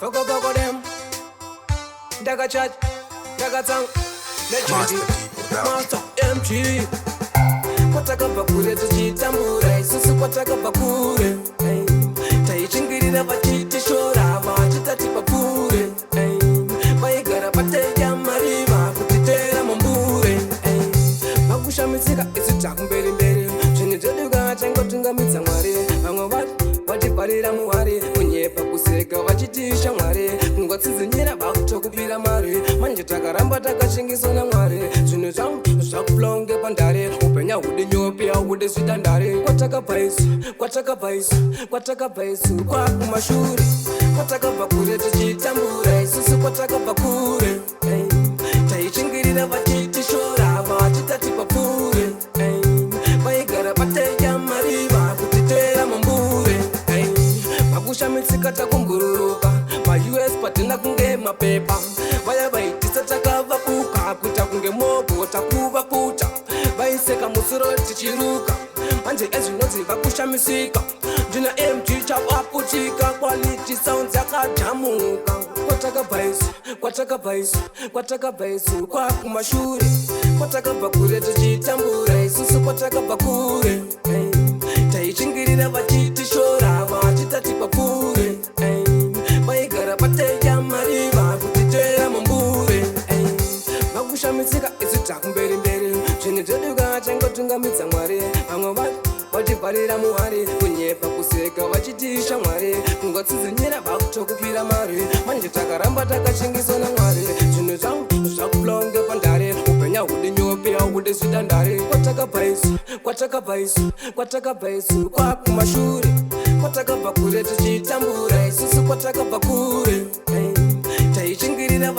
Fuck them. Daga chat, daga tang. Master MG. Kwataka bakure tuchitambura isusu kwataka bakure. Taichingirira vachiti shora vachitati bakure. Vaigara pateya mariva kutitera mambure. Vakushamisika isita kumberi mberi. Zvinhu zvedu ngavachangotungamidza Mwari. Vamwe vatiparira muhari kunyepa kuseka vachitisha Mwari. Kungotsidzinyira vakutokupira mari. Manje takaramba takashingiswa naMwari. Zvinhu zvangu zvakupulonge pandare. Upenya hudi nyopi hudi zvitandare. Kwatakabva isu kwakumashure. Kwatakabva kure tichitambura isusu kwatakabva kure. Taichingirira vachiti shora vachitati papure. Vaigara pateya mariva kutitera mambure. Vakushamisika takumbururuka ma-US patina kunge mapepa. Vaya vaitisa takavakuka kuita kunge mogo takuvaputa. Vaiseka musoro tichiruka manje ezvinonzi vakushamisika. Ndina MG chavaputika quality sounds yakajamuka. Kwatakabva isu kwakumashure. Kwatakabva kure tichitambura isusu kwatakabva kure. Taichingirira vachiti shora vachitati papure. Vaigara pateya mariva kutitera mambure. Vakushamisika isu takumberi mberi. Zvinhu zvedu ngavachangotungamidza Mwari. Vamwe vatiparira muhari kunyepa kuseka vachitisha Mwari. Kungotsidzinyira vakutokupira mari. Manje takaramba takashingiswa naMwari. Zvinhu zvangu zvakupulonge pandare. Upenya hudi nyopi hudi zvitandare. Kwatakabva isu kwakumashure. Kwatakabva kure tichitambura isusu kwatakabva kure. Taichingirira